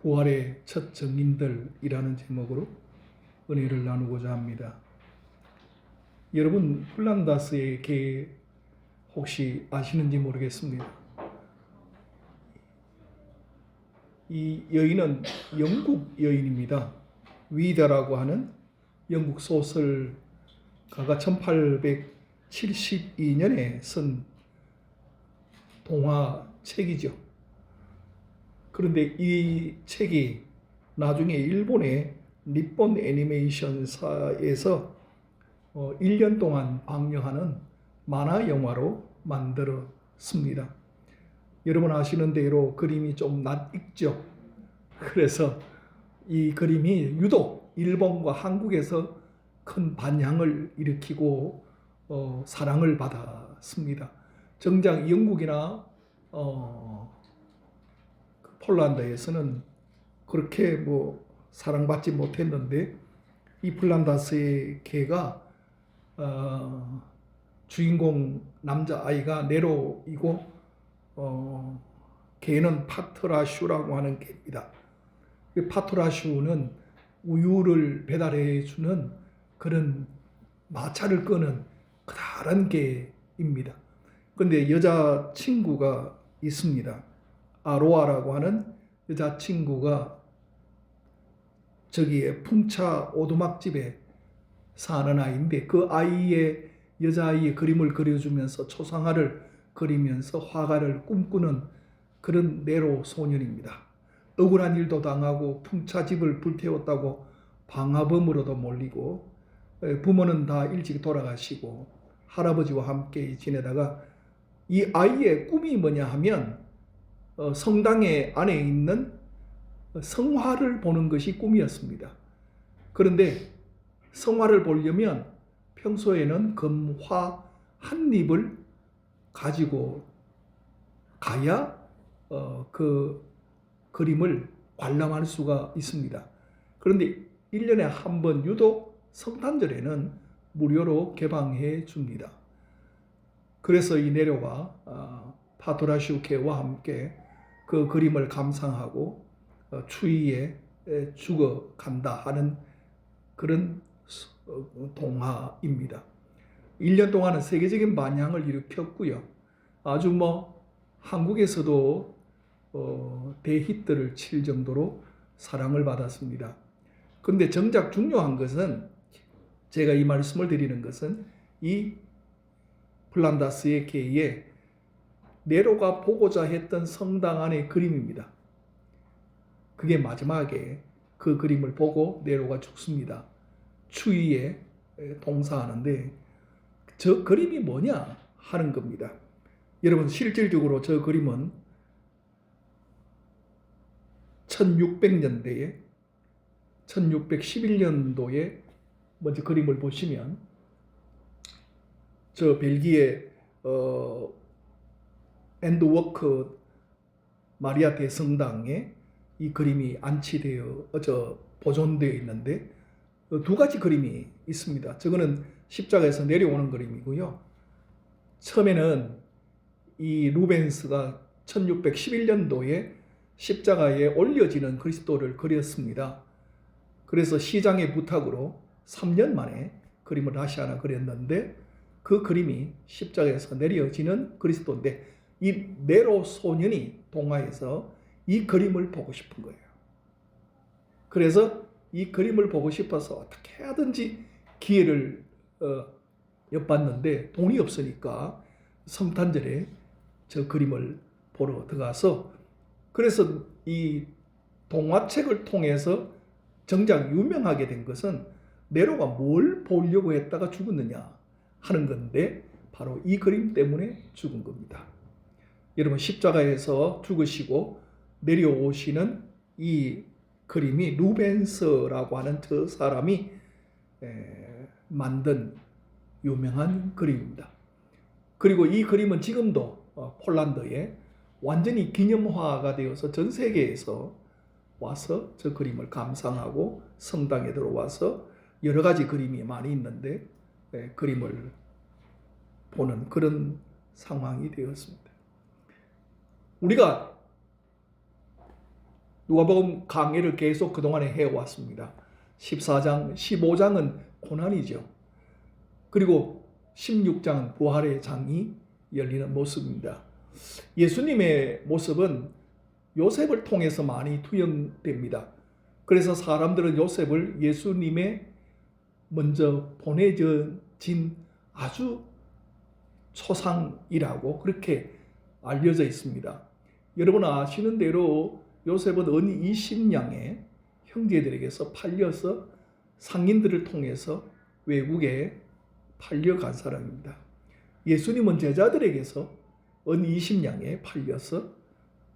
부활의 첫 증인들이라는 제목으로 은혜를 나누고자 합니다. 여러분, 플란다스의 개 혹시 아시는지 모르겠습니다. 이 여인은 영국 여인입니다. 위다라고 하는 영국 소설가가 1872년에 쓴 동화책이죠. 그런데 이 책이 나중에 일본의 니폰 애니메이션사에서 1년 동안 방영하는 만화 영화로 만들었습니다. 여러분 아시는 대로 그림이 좀 낯익죠. 그래서 이 그림이 유독 일본과 한국에서 큰 반향을 일으키고 사랑을 받았습니다. 정작 영국이나 폴란드에서는 그렇게 사랑받지 못했는데, 이 플란다스의 개가 주인공 남자아이가 네로이고 개는 파트라슈라고 하는 개입니다. 파트라슈는 우유를 배달해 주는 그런 마차를 끄는 커다란 개입니다. 그런데 여자친구가 있습니다. 아로아라고 하는 여자친구가 저기에 풍차 오두막집에 사는 아이인데, 그 아이의 여자아이의 그림을 그려주면서 초상화를 그리면서 화가를 꿈꾸는 그런 네로 소년입니다. 억울한 일도 당하고 풍차집을 불태웠다고 방화범으로도 몰리고, 부모는 다 일찍 돌아가시고 할아버지와 함께 지내다가 이 아이의 꿈이 뭐냐 하면 성당의 안에 있는 성화를 보는 것이 꿈이었습니다. 그런데 성화를 보려면 평소에는 금화 한 잎을 가지고 가야 그 그림을 관람할 수가 있습니다. 그런데 1년에 한 번 유독 성탄절에는 무료로 개방해 줍니다. 그래서 이 네로가 파토라슈 개와 함께 그 그림을 감상하고 추위에 죽어간다 하는 그런 동화입니다. 1년 동안은 세계적인 반향을 일으켰고요. 아주 한국에서도 대히트를 칠 정도로 사랑을 받았습니다. 그런데 정작 중요한 것은, 제가 이 말씀을 드리는 것은 이 플란다스의 개의 네로가 보고자 했던 성당 안의 그림입니다. 그게 마지막에 그 그림을 보고 네로가 죽습니다. 추위에 동사하는데, 저 그림이 뭐냐 하는 겁니다. 여러분, 실질적으로 저 그림은 1600년대에 1611년도에 먼저 그림을 보시면 저 벨기에 앤드워크 마리아 대성당에 이 그림이 안치되어 보존되어 있는데, 두 가지 그림이 있습니다. 저거는 십자가에서 내려오는 그림이고요. 처음에는 이 루벤스가 1611년도에 십자가에 올려지는 그리스도를 그렸습니다. 그래서 시장의 부탁으로 3년 만에 그림을 다시 하나 그렸는데, 그 그림이 십자가에서 내려지는 그리스도인데, 이 네로 소년이 동화에서 이 그림을 보고 싶은 거예요. 그래서 이 그림을 보고 싶어서 어떻게 하든지 기회를 엿봤는데 돈이 없으니까 성탄절에 저 그림을 보러 들어가서, 그래서 이 동화책을 통해서 정작 유명하게 된 것은 네로가 뭘 보려고 했다가 죽었느냐 하는 건데, 바로 이 그림 때문에 죽은 겁니다. 여러분, 십자가에서 죽으시고 내려오시는 이 그림이 루벤스라고 하는 저 사람이 만든 유명한 그림입니다. 그리고 이 그림은 지금도 폴란드에 완전히 기념화가 되어서 전 세계에서 와서 저 그림을 감상하고 성당에 들어와서 여러 가지 그림이 많이 있는데 그림을 보는 그런 상황이 되었습니다. 우리가 누가복음 강해를 계속 그동안에 해왔습니다. 14장, 15장은 고난이죠. 그리고 16장은 부활의 장이 열리는 모습입니다. 예수님의 모습은 요셉을 통해서 많이 투영됩니다. 그래서 사람들은 요셉을 예수님의 먼저 보내진 아주 초상이라고 그렇게 알려져 있습니다. 여러분 아시는 대로 요셉은 은 20냥의 형제들에게서 팔려서 상인들을 통해서 외국에 팔려간 사람입니다. 예수님은 제자들에게서 은 20냥에 팔려서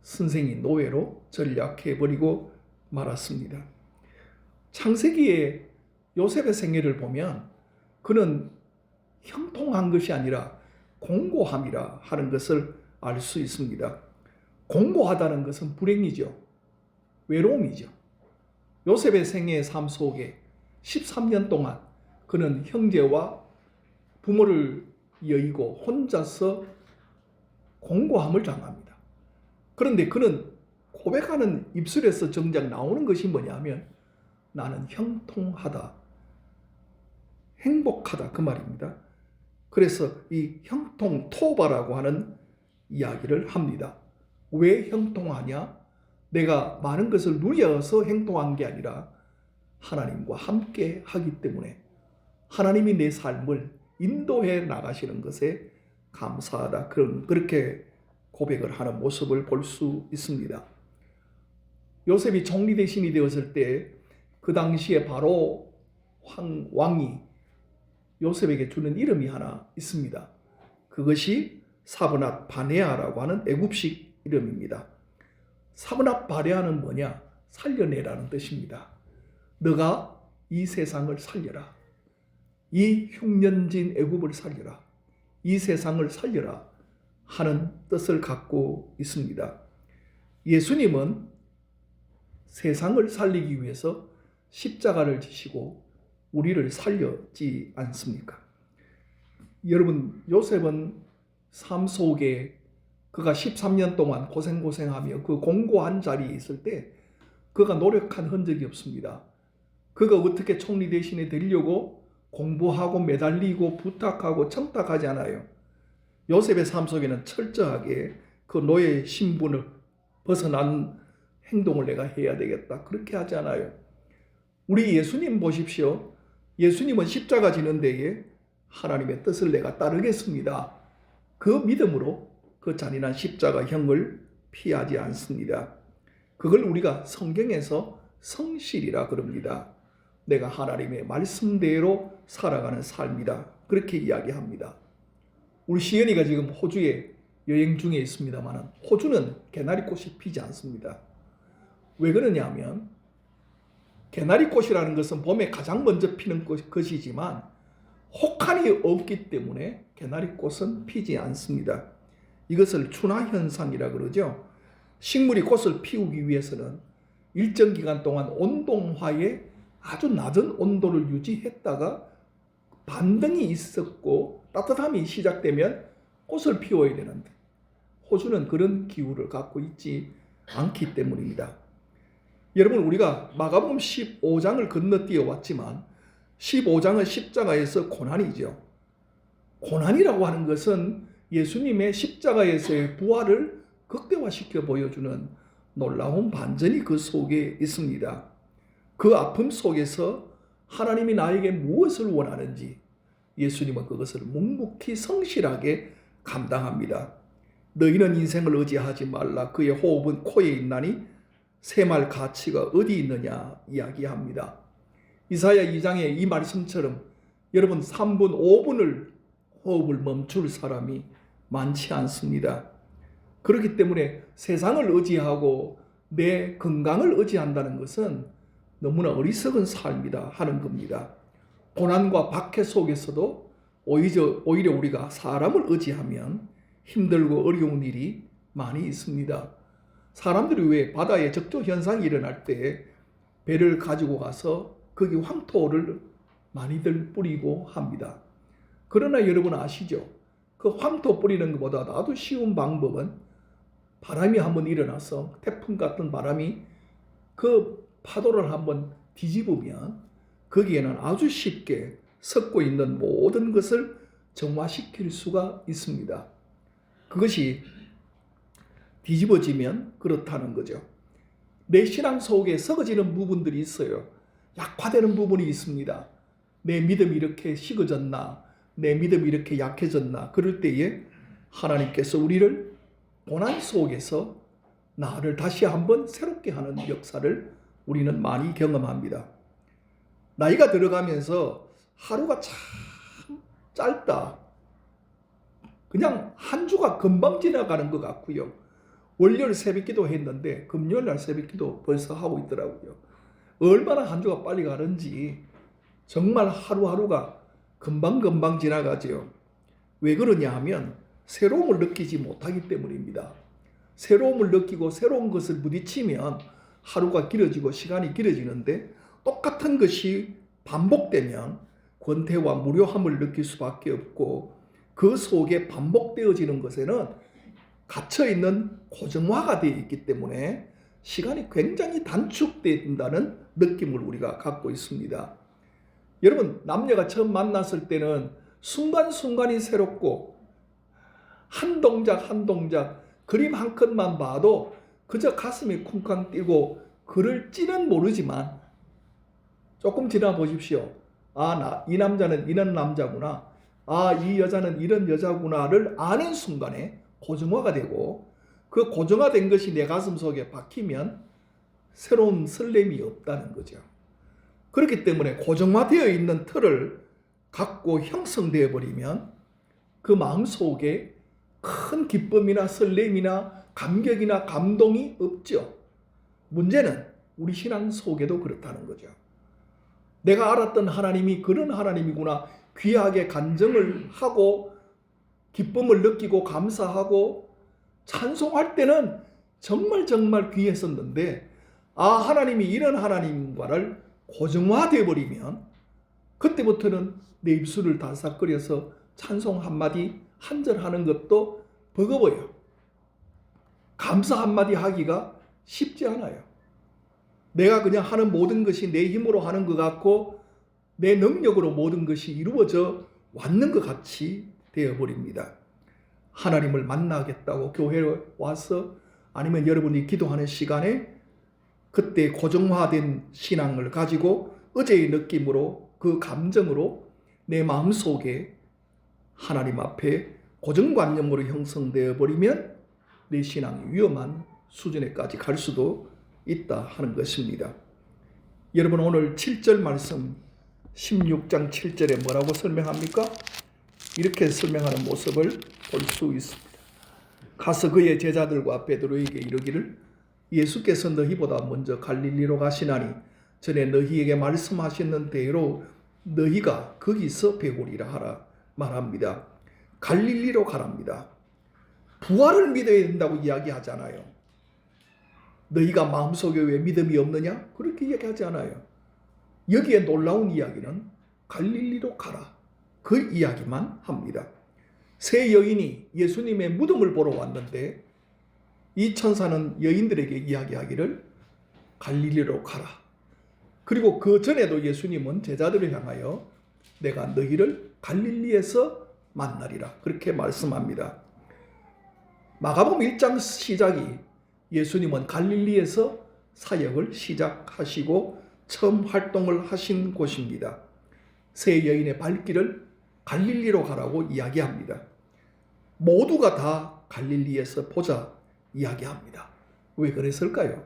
선생이 노예로 전락해버리고 말았습니다. 창세기에 요셉의 생애를 보면 그는 형통한 것이 아니라 공고함이라 하는 것을 알 수 있습니다. 공고하다는 것은 불행이죠. 외로움이죠. 요셉의 생애의 삶 속에 13년 동안 그는 형제와 부모를 여의고 혼자서 공고함을 당합니다. 그런데 그는 고백하는 입술에서 정작 나오는 것이 뭐냐면 나는 형통하다, 행복하다 그 말입니다. 그래서 이 형통 토바라고 하는 이야기를 합니다. 왜 형통하냐? 내가 많은 것을 누려서 행통한 게 아니라 하나님과 함께 하기 때문에 하나님이 내 삶을 인도해 나가시는 것에 감사하다. 그렇게 고백을 하는 모습을 볼 수 있습니다. 요셉이 총리 대신이 되었을 때 그 당시에 바로 왕이 요셉에게 주는 이름이 하나 있습니다. 그것이 사브낫 바네아라고 하는 애굽식 이름입니다. 사브낫 바네아는 뭐냐? 살려내라는 뜻입니다. 너가 이 세상을 살려라. 이 흉년진 애굽을 살려라. 이 세상을 살려라 하는 뜻을 갖고 있습니다. 예수님은 세상을 살리기 위해서 십자가를 지시고 우리를 살렸지 않습니까? 여러분 요셉은 삶 속에 그가 13년 동안 고생하며 그 공고한 자리에 있을 때 그가 노력한 흔적이 없습니다. 그가 어떻게 총리 대신에 되려고 공부하고 매달리고 부탁하고 청탁하지 않아요. 요셉의 삶 속에는 철저하게 그 노예 신분을 벗어난 행동을 내가 해야 되겠다. 그렇게 하지 않아요. 우리 예수님 보십시오. 예수님은 십자가 지는 데에 하나님의 뜻을 내가 따르겠습니다. 그 믿음으로 그 잔인한 십자가형을 피하지 않습니다. 그걸 우리가 성경에서 성실이라 그럽니다. 내가 하나님의 말씀대로 살아가는 삶이다. 그렇게 이야기합니다. 우리 시연이가 지금 호주에 여행 중에 있습니다만 호주는 개나리꽃이 피지 않습니다. 왜 그러냐면 개나리꽃이라는 것은 봄에 가장 먼저 피는 것이지만 혹한이 없기 때문에 개나리꽃은 피지 않습니다. 이것을 춘화현상이라 그러죠. 식물이 꽃을 피우기 위해서는 일정 기간 동안 온동화에 아주 낮은 온도를 유지했다가 반등이 있었고 따뜻함이 시작되면 꽃을 피워야 되는데 호주는 그런 기후를 갖고 있지 않기 때문입니다. 여러분 우리가 마가복음 15장을 건너뛰어 왔지만 15장은 십자가에서 고난이죠. 고난이라고 하는 것은 예수님의 십자가에서의 부활을 극대화시켜 보여주는 놀라운 반전이 그 속에 있습니다. 그 아픔 속에서 하나님이 나에게 무엇을 원하는지 예수님은 그것을 묵묵히 성실하게 감당합니다. 너희는 인생을 의지하지 말라. 그의 호흡은 코에 있나니 샘할 가치가 어디 있느냐 이야기합니다. 이사야 2장의 이 말씀처럼 여러분 3분 5분을 호흡을 멈출 사람이 많지 않습니다. 그렇기 때문에 세상을 의지하고 내 건강을 의지한다는 것은 너무나 어리석은 삶이다 하는 겁니다. 고난과 박해 속에서도 오히려 우리가 사람을 의지하면 힘들고 어려운 일이 많이 있습니다. 사람들이 왜 바다에 적조 현상이 일어날 때 배를 가지고 가서 거기 황토를 많이들 뿌리고 합니다. 그러나 여러분 아시죠? 그 황토 뿌리는 것보다 나도 쉬운 방법은 바람이 한번 일어나서 태풍 같은 바람이 그 파도를 한번 뒤집으면 거기에는 아주 쉽게 섞고 있는 모든 것을 정화시킬 수가 있습니다. 그것이 뒤집어지면 그렇다는 거죠. 내 신앙 속에 썩어지는 부분들이 있어요. 약화되는 부분이 있습니다. 내 믿음이 이렇게 식어졌나, 내 믿음이 이렇게 약해졌나, 그럴 때에 하나님께서 우리를 고난 속에서 나를 다시 한번 새롭게 하는 역사를 우리는 많이 경험합니다. 나이가 들어가면서 하루가 참 짧다. 그냥 한 주가 금방 지나가는 것 같고요. 월요일 새벽기도 했는데 금요일 날 새벽기도 벌써 하고 있더라고요. 얼마나 한 주가 빨리 가는지 정말 하루하루가 금방금방 지나가죠. 왜 그러냐 하면 새로움을 느끼지 못하기 때문입니다. 새로움을 느끼고 새로운 것을 부딪히면 하루가 길어지고 시간이 길어지는데 똑같은 것이 반복되면 권태와 무료함을 느낄 수밖에 없고 그 속에 반복되어지는 것에는 갇혀있는 고정화가 되어 있기 때문에 시간이 굉장히 단축된다는 느낌을 우리가 갖고 있습니다. 여러분, 남녀가 처음 만났을 때는 순간순간이 새롭고 한 동작 한 동작 그림 한 컷만 봐도 그저 가슴이 쿵쾅 뛰고 그럴지는 모르지만 조금 지나 보십시오. 이 남자는 이런 남자구나. 이 여자는 이런 여자구나를 아는 순간에 고정화가 되고 그 고정화된 것이 내 가슴 속에 박히면 새로운 설렘이 없다는 거죠. 그렇기 때문에 고정화되어 있는 틀을 갖고 형성되어 버리면 그 마음 속에 큰 기쁨이나 설렘이나 감격이나 감동이 없죠. 문제는 우리 신앙 속에도 그렇다는 거죠. 내가 알았던 하나님이 그런 하나님이구나. 귀하게 간증을 하고 기쁨을 느끼고 감사하고 찬송할 때는 정말 귀했었는데 하나님이 이런 하나님과를 고정화되어 버리면 그때부터는 내 입술을 달싹거려서 찬송 한마디 한절하는 것도 버거워요. 감사 한마디 하기가 쉽지 않아요. 내가 그냥 하는 모든 것이 내 힘으로 하는 것 같고 내 능력으로 모든 것이 이루어져 왔는 것 같이 되어버립니다. 하나님을 만나겠다고 교회에 와서 아니면 여러분이 기도하는 시간에 그때 고정화된 신앙을 가지고 어제의 느낌으로 그 감정으로 내 마음속에 하나님 앞에 고정관념으로 형성되어 버리면 내 신앙이 위험한 수준에까지 갈 수도 있다 하는 것입니다. 여러분, 오늘 7절 말씀 16장 7절에 뭐라고 설명합니까? 이렇게 설명하는 모습을 볼 수 있습니다. 가서 그의 제자들과 베드로에게 이르기를 예수께서 너희보다 먼저 갈릴리로 가시나니 전에 너희에게 말씀하셨는 대로 너희가 거기서 배우리라 하라 말합니다. 갈릴리로 가랍니다. 부활을 믿어야 된다고 이야기하잖아요. 너희가 마음속에 왜 믿음이 없느냐? 그렇게 이야기하지 않아요. 여기에 놀라운 이야기는 갈릴리로 가라. 그 이야기만 합니다. 세 여인이 예수님의 무덤을 보러 왔는데 이 천사는 여인들에게 이야기하기를 갈릴리로 가라. 그리고 그 전에도 예수님은 제자들을 향하여 내가 너희를 갈릴리에서 만나리라. 그렇게 말씀합니다. 마가복음 1장 시작이 예수님은 갈릴리에서 사역을 시작하시고 처음 활동을 하신 곳입니다. 세 여인의 발길을 갈릴리로 가라고 이야기합니다. 모두가 다 갈릴리에서 보자 이야기합니다. 왜 그랬을까요?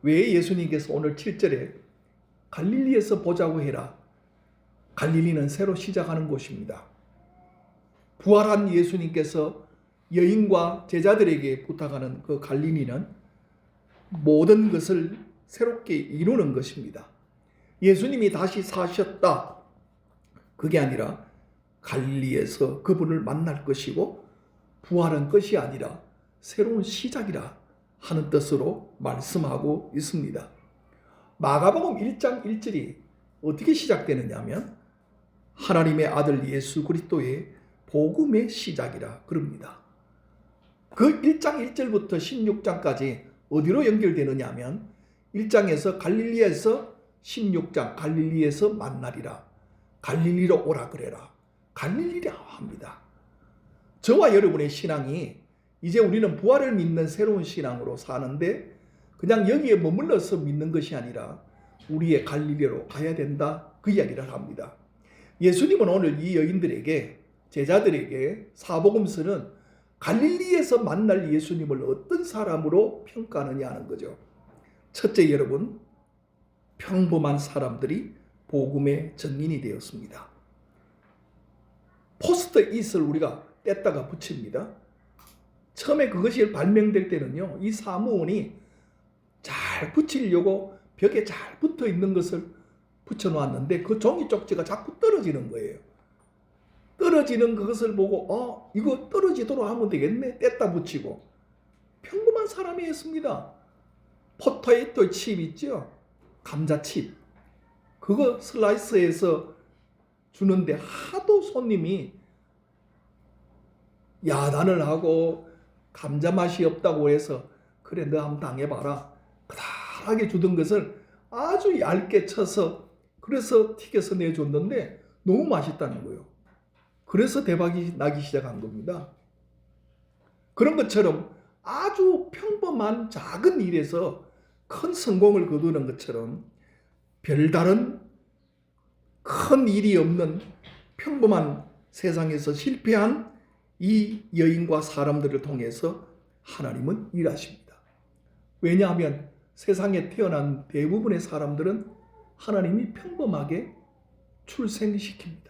왜 예수님께서 오늘 7절에 갈릴리에서 보자고 해라. 갈릴리는 새로 시작하는 곳입니다. 부활한 예수님께서 여인과 제자들에게 부탁하는 그 갈릴리는 모든 것을 새롭게 이루는 것입니다. 예수님이 다시 사셨다. 그게 아니라 갈릴리에서 그분을 만날 것이고 부활은 끝이 아니라 새로운 시작이라 하는 뜻으로 말씀하고 있습니다. 마가복음 1장 1절이 어떻게 시작되느냐 하면 하나님의 아들 예수 그리스도의 복음의 시작이라 그럽니다. 그 1장 1절부터 16장까지 어디로 연결되느냐 하면 1장에서 갈릴리에서 16장 갈릴리에서 만나리라. 갈릴리로 오라 그래라. 갈릴리라 합니다. 저와 여러분의 신앙이 이제 우리는 부활을 믿는 새로운 신앙으로 사는데 그냥 여기에 머물러서 믿는 것이 아니라 우리의 갈릴리로 가야 된다. 그 이야기를 합니다. 예수님은 오늘 이 여인들에게 제자들에게 사복음서는 갈릴리에서 만날 예수님을 어떤 사람으로 평가하느냐 하는 거죠. 첫째 여러분, 평범한 사람들이 복음의 증인이 되었습니다. 포스트잇을 우리가 뗐다가 붙입니다. 처음에 그것이 발명될 때는요, 이 사무원이 잘 붙이려고 벽에 잘 붙어 있는 것을 붙여놓았는데 그 종이 쪽지가 자꾸 떨어지는 거예요. 떨어지는 그것을 보고 이거 떨어지도록 하면 되겠네. 뗐다 붙이고. 평범한 사람이 했습니다. 포테이토 칩 있죠? 감자칩. 그거 슬라이스해서 주는데 하도 손님이 야단을 하고 감자 맛이 없다고 해서 그래 너 한번 당해봐라. 그다하게 주던 것을 아주 얇게 쳐서 그래서 튀겨서 내줬는데 너무 맛있다는 거예요. 그래서 대박이 나기 시작한 겁니다. 그런 것처럼 아주 평범한 작은 일에서 큰 성공을 거두는 것처럼 별다른 큰 일이 없는 평범한 세상에서 실패한 이 여인과 사람들을 통해서 하나님은 일하십니다. 왜냐하면 세상에 태어난 대부분의 사람들은 하나님이 평범하게 출생시킵니다.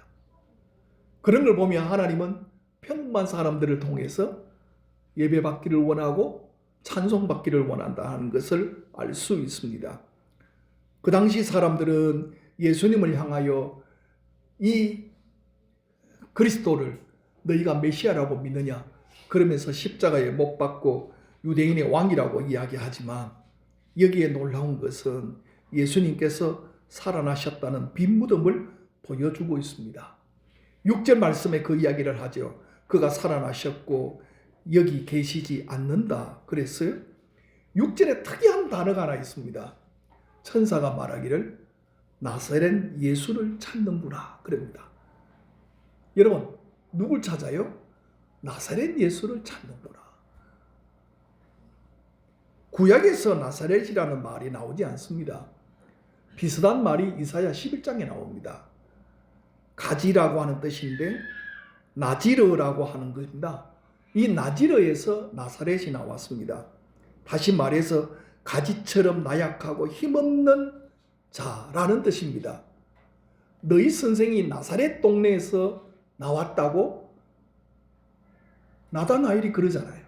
그런 걸 보면 하나님은 평범한 사람들을 통해서 예배받기를 원하고 찬송받기를 원한다는 것을 알 수 있습니다. 그 당시 사람들은 예수님을 향하여 이 그리스도를 너희가 메시아라고 믿느냐 그러면서 십자가에 못 박고 유대인의 왕이라고 이야기하지만 여기에 놀라운 것은 예수님께서 살아나셨다는 빈무덤을 보여주고 있습니다. 6절 말씀에 그 이야기를 하죠. 그가 살아나셨고 여기 계시지 않는다 그랬어요. 6절에 특이한 단어가 하나 있습니다. 천사가 말하기를 나사렛 예수를 찾는구나 그럽니다. 여러분 누굴 찾아요? 나사렛 예수를 찾는구나. 구약에서 나사렛이라는 말이 나오지 않습니다. 비슷한 말이 이사야 11장에 나옵니다. 가지라고 하는 뜻인데 나지르라고 하는 것입니다. 이 나지르에서 나사렛이 나왔습니다. 다시 말해서 가지처럼 나약하고 힘없는 자라는 뜻입니다. 너희 선생이 나사렛 동네에서 나왔다고 나다나엘이 그러잖아요.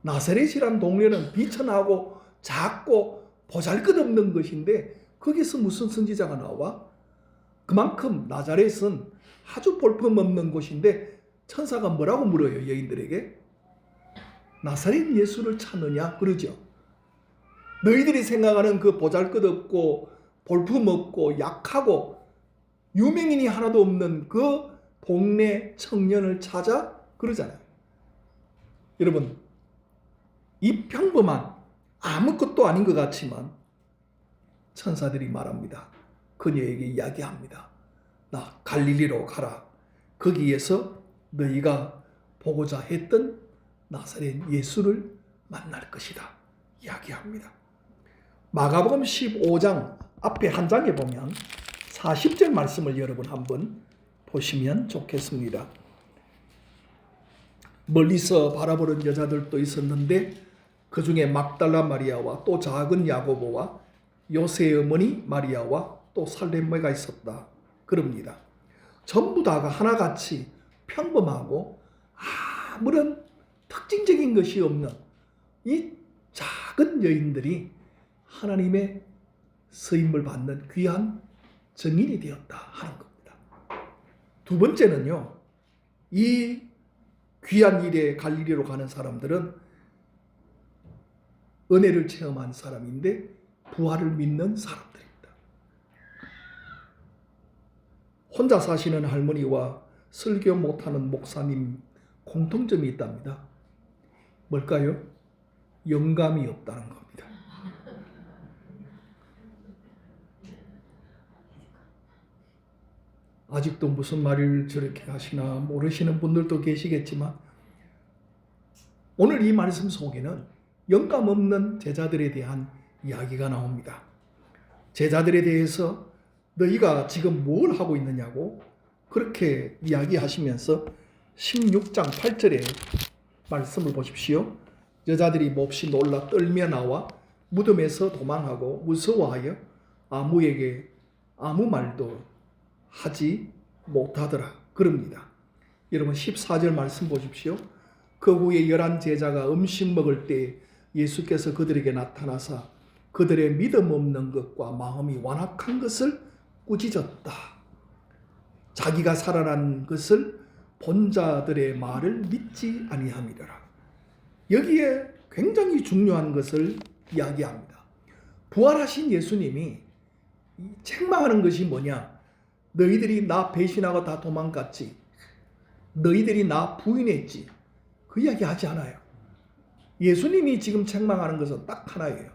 나사렛이란 동네는 비천하고 작고 보잘것없는 것인데 거기서 무슨 선지자가 나와? 그만큼 나자렛은 아주 볼품없는 곳인데 천사가 뭐라고 물어요? 여인들에게 나사렛 예수를 찾느냐 그러죠. 너희들이 생각하는 그 보잘것없고 볼품없고 약하고 유명인이 하나도 없는 그 동네 청년을 찾아 그러잖아요. 여러분 이 평범한 아무것도 아닌 것 같지만 천사들이 말합니다. 그녀에게 이야기합니다. 나 갈릴리로 가라. 거기에서 너희가 보고자 했던 나사렛 예수를 만날 것이다. 이야기합니다. 마가복음 15장 앞에 한 장에 보면 40절 말씀을 여러분 한번 보시면 좋겠습니다. 멀리서 바라보는 여자들도 있었는데 그 중에 막달라 마리아와 또 작은 야고보와 요새의 어머니 마리아와 또 살레메가 있었다. 그럽니다. 전부 다가 하나같이 평범하고 아무런 특징적인 것이 없는 이 작은 여인들이 하나님의 쓰임을 받는 귀한 증인이 되었다 하는 겁니다. 두 번째는요. 이 귀한 일에 갈릴리로 가는 사람들은 은혜를 체험한 사람인데 부활을 믿는 사람들입니다. 혼자 사시는 할머니와 설교 못하는 목사님 공통점이 있답니다. 뭘까요? 영감이 없다는 겁니다. 아직도 무슨 말을 저렇게 하시나 모르시는 분들도 계시겠지만 오늘 이 말씀 속에는 영감 없는 제자들에 대한 이야기가 나옵니다. 제자들에 대해서 너희가 지금 뭘 하고 있느냐고 그렇게 이야기하시면서 16장 8절의 말씀을 보십시오. 여자들이 몹시 놀라 떨며 나와 무덤에서 도망하고 무서워하여 아무에게 아무 말도 하지 못하더라. 그럽니다. 여러분 14절 말씀 보십시오. 그 후에 11 제자가 음식 먹을 때 예수께서 그들에게 나타나사 그들의 믿음 없는 것과 마음이 완악한 것을 꾸짖었다. 자기가 살아난 것을 본 자들의 말을 믿지 아니함이더라. 여기에 굉장히 중요한 것을 이야기합니다. 부활하신 예수님이 책망하는 것이 뭐냐? 너희들이 나 배신하고 다 도망갔지. 너희들이 나 부인했지. 그 이야기 하지 않아요. 예수님이 지금 책망하는 것은 딱 하나예요.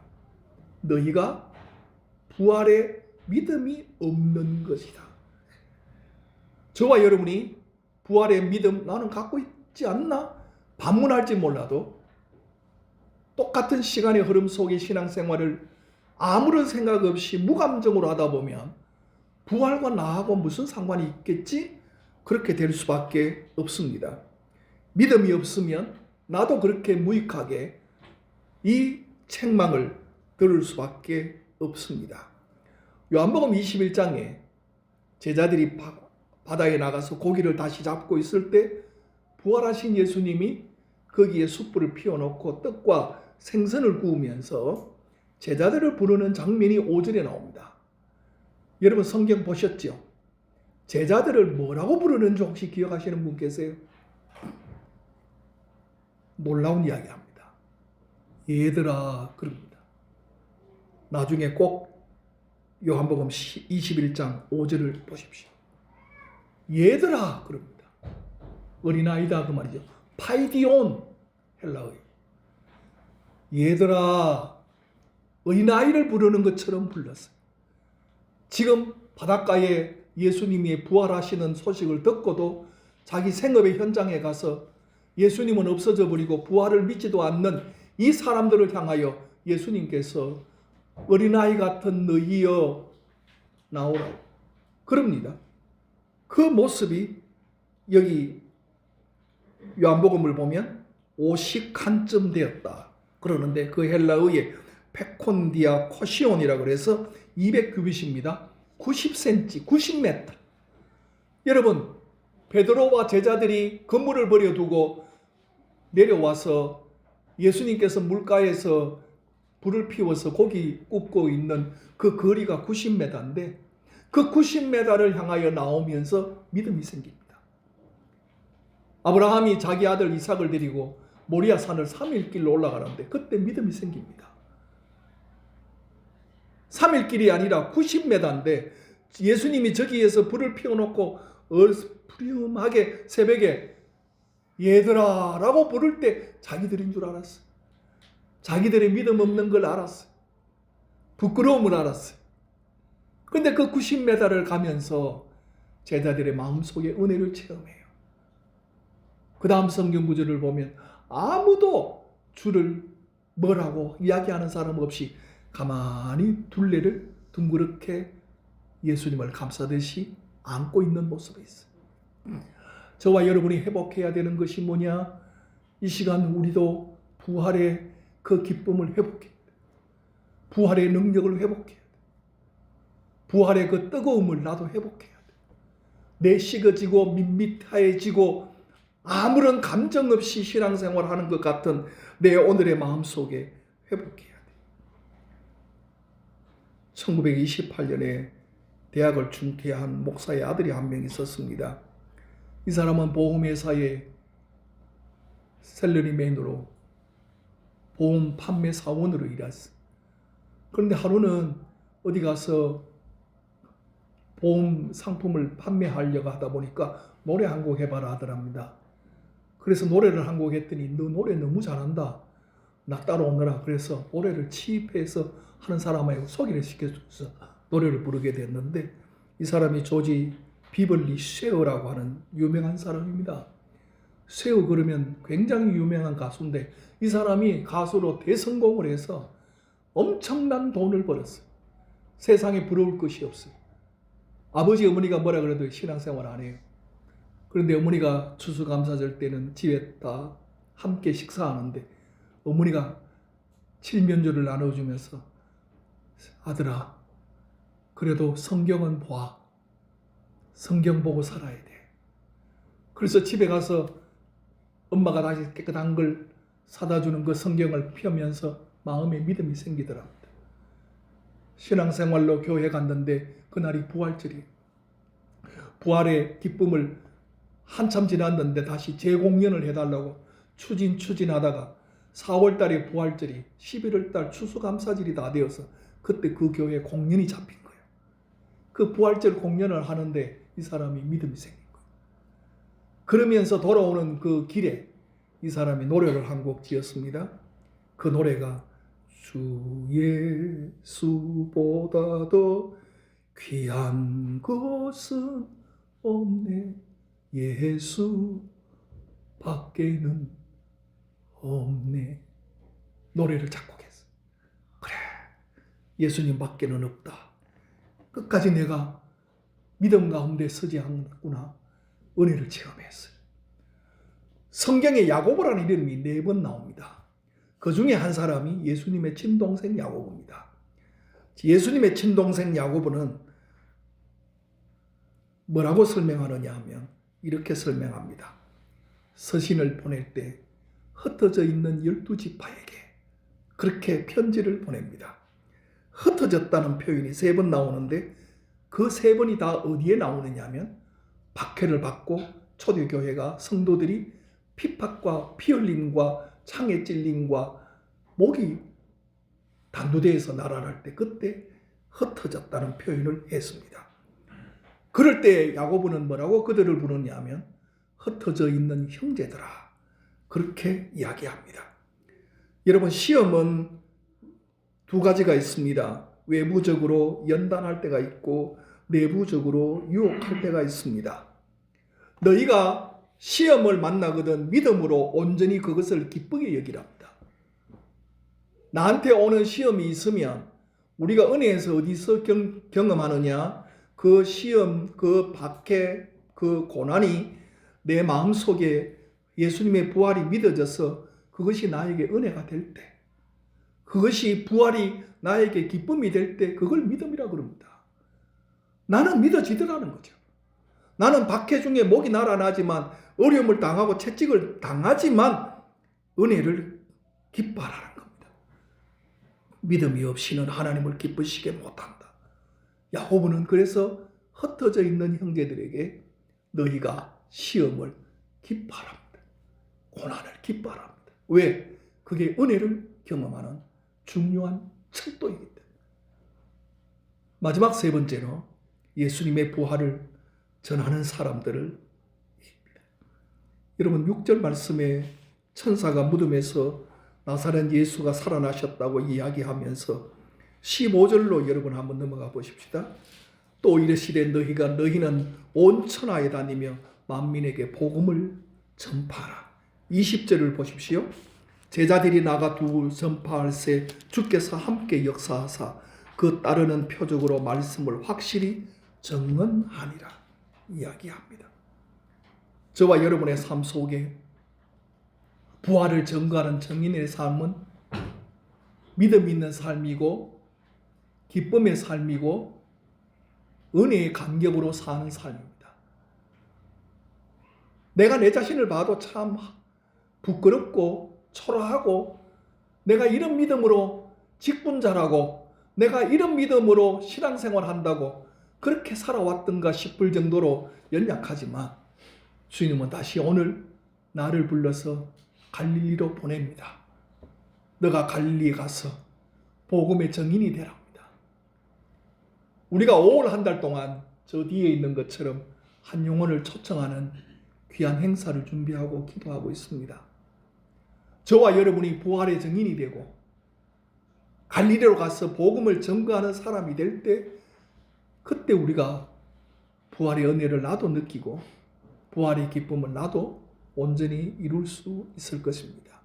너희가 부활의 믿음이 없는 것이다. 저와 여러분이 부활의 믿음 나는 갖고 있지 않나? 반문할지 몰라도 똑같은 시간의 흐름 속의 신앙생활을 아무런 생각 없이 무감정으로 하다 보면 부활과 나하고 무슨 상관이 있겠지? 그렇게 될 수밖에 없습니다. 믿음이 없으면 나도 그렇게 무익하게 이 책망을 들을 수밖에 없습니다. 요한복음 21장에 제자들이 바다에 나가서 고기를 다시 잡고 있을 때 부활하신 예수님이 거기에 숯불을 피워놓고 떡과 생선을 구우면서 제자들을 부르는 장면이 5절에 나옵니다. 여러분 성경 보셨죠? 제자들을 뭐라고 부르는지 혹시 기억하시는 분 계세요? 놀라운 이야기합니다. 얘들아 그럽니다. 나중에 꼭 요한복음 21장 5절을 보십시오. 얘들아 그럽니다. 어린아이다 그 말이죠. 파이디온 헬라어예요. 얘들아 어린아이를 부르는 것처럼 불렀어요. 지금 바닷가에 예수님이 부활하시는 소식을 듣고도 자기 생업의 현장에 가서 예수님은 없어져 버리고 부활을 믿지도 않는 이 사람들을 향하여 예수님께서 어린아이 같은 너희여 나오라고 그럽니다. 그 모습이 여기 요한복음을 보면 오식한쯤 되었다 그러는데 그 헬라어의 페콘디아 코시온이라고 그래서 200규빗입니다. 90cm, 90m. 여러분 베드로와 제자들이 건물을 버려두고 내려와서 예수님께서 물가에서 불을 피워서 고기 굽고 있는 그 거리가 90m인데 그 90m를 향하여 나오면서 믿음이 생깁니다. 아브라함이 자기 아들 이삭을 데리고 모리아 산을 3일 길로 올라가는데 그때 믿음이 생깁니다. 3일 길이 아니라 90m인데 예수님이 저기에서 불을 피워놓고 푸렴하게 새벽에 얘들아 라고 부를 때 자기들인 줄 알았어요. 자기들의 믿음 없는 걸 알았어요. 부끄러움을 알았어요. 그런데 그 90m를 가면서 제자들의 마음속에 은혜를 체험해요. 그 다음 성경 구절을 보면 아무도 주를 뭐라고 이야기하는 사람 없이 가만히 둘레를 둥그렇게 예수님을 감싸듯이 안고 있는 모습이 있어요. 저와 여러분이 회복해야 되는 것이 뭐냐? 이 시간 우리도 부활의 그 기쁨을 회복해야 돼. 부활의 능력을 회복해야 돼. 부활의 그 뜨거움을 나도 회복해야 돼. 내 식어지고 밋밋해지고 아무런 감정 없이 신앙생활하는 것 같은 내 오늘의 마음속에 회복해야 돼. 1928년에 대학을 중퇴한 목사의 아들이 한 명 있었습니다. 이 사람은 보험회사의 셀러리맨으로 보험 판매 사원으로 일했어요. 그런데 하루는 어디 가서 보험 상품을 판매하려고 하다 보니까 노래 한 곡 해봐라 하더랍니다. 그래서 노래를 한 곡 했더니 너 노래 너무 잘한다. 나 따라오너라. 그래서 노래를 취입해서 하는 사람하고 소개를 시켜줘서 노래를 부르게 됐는데 이 사람이 조지 비벌리 쉐어라고 하는 유명한 사람입니다. 쉐어 그러면 굉장히 유명한 가수인데 이 사람이 가수로 대성공을 해서 엄청난 돈을 벌었어요. 세상에 부러울 것이 없어요. 아버지 어머니가 뭐라 그래도 신앙생활 안 해요. 그런데 어머니가 추수감사절 때는 집에 다 함께 식사하는데 어머니가 칠면조를 나눠주면서 아들아 그래도 성경은 봐. 성경 보고 살아야 돼. 그래서 집에 가서 엄마가 다시 깨끗한 걸 사다 주는 그 성경을 펴면서 마음에 믿음이 생기더랍니다. 신앙생활로 교회 갔는데 그날이 부활절이에요. 부활의 기쁨을 한참 지났는데 다시 재공연을 해달라고 추진하다가 4월 달에 부활절이 11월 달 추수감사절이 다 되어서 그때 그 교회에 공연이 잡힌 거예요. 그 부활절 공연을 하는데 이 사람이 믿음이 생긴 거예요. 그러면서 돌아오는 그 길에 이 사람이 노래를 한 곡 지었습니다. 그 노래가 주 예수보다 더 귀한 것은 없네 예수 밖에는 없네. 노래를 작곡했어. 그래 예수님 밖에는 없다. 끝까지 내가 믿음 가운데 서지 않았구나. 은혜를 체험했어요. 성경에 야고보라는 이름이 4번 나옵니다. 그 중에 한 사람이 예수님의 친동생 야고보입니다. 예수님의 친동생 야고보는 뭐라고 설명하느냐 하면 이렇게 설명합니다. 서신을 보낼 때 흩어져 있는 12지파에게 그렇게 편지를 보냅니다. 흩어졌다는 표현이 3번 나오는데 그 3번이 다 어디에 나오느냐 하면 박해를 받고 초대교회가 성도들이 핍박과 피흘림과 창에 찔림과 목이 단두대에서 날아갈 때 그때 흩어졌다는 표현을 했습니다. 그럴 때 야고보는 뭐라고 그들을 부르냐 하면 흩어져 있는 형제들아 그렇게 이야기합니다. 여러분 시험은 2가지가 있습니다. 외부적으로 연단할 때가 있고 내부적으로 유혹할 때가 있습니다. 너희가 시험을 만나거든 믿음으로 온전히 그것을 기쁘게 여기랍니다. 나한테 오는 시험이 있으면 우리가 은혜에서 어디서 경험하느냐? 그 시험, 그 박해, 그 고난이 내 마음속에 예수님의 부활이 믿어져서 그것이 나에게 은혜가 될 때, 그것이 부활이 나에게 기쁨이 될 때 그걸 믿음이라고 그럽니다. 나는 믿어지더라는 거죠. 나는 박해 중에 목이 날아나지만 어려움을 당하고 채찍을 당하지만 은혜를 기뻐하라는 겁니다. 믿음이 없이는 하나님을 기쁘시게 못한다. 야고보는 그래서 흩어져 있는 형제들에게 너희가 시험을 기뻐하랍니다. 고난을 기뻐하랍니다. 왜? 그게 은혜를 경험하는 중요한 철도이기 때문에. 마지막 3번째로 예수님의 부활을 전하는 사람들을 여러분 6절 말씀에 천사가 무덤에서 나사렛 예수가 살아나셨다고 이야기하면서 15절로 여러분 한번 넘어가 보십시다. 또 이르시되 너희는 온 천하에 다니며 만민에게 복음을 전파하라. 20절을 보십시오. 제자들이 나가 두고 전파할새 주께서 함께 역사하사 그 따르는 표적으로 말씀을 확실히 증언하니라 이야기합니다. 저와 여러분의 삶 속에 부활을 증거하는 증인의 삶은 믿음 있는 삶이고 기쁨의 삶이고 은혜의 감격으로 사는 삶입니다. 내가 내 자신을 봐도 참 부끄럽고 초라하고 내가 이런 믿음으로 직분자라고 내가 이런 믿음으로 신앙생활 한다고 그렇게 살아왔던가 싶을 정도로 연약하지만 주님은 다시 오늘 나를 불러서 갈릴리로 보냅니다. 너가 갈릴리에 가서 복음의 증인이 되랍니다. 우리가 5월 한 달 동안 저 뒤에 있는 것처럼 한 영혼을 초청하는 귀한 행사를 준비하고 기도하고 있습니다. 저와 여러분이 부활의 증인이 되고 갈릴리로 가서 복음을 증거하는 사람이 될 때 그때 우리가 부활의 은혜를 나도 느끼고 부활의 기쁨을 나도 온전히 이룰 수 있을 것입니다.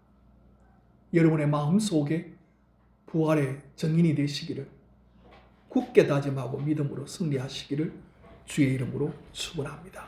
여러분의 마음속에 부활의 증인이 되시기를, 굳게 다짐하고 믿음으로 승리하시기를 주의 이름으로 축원합니다.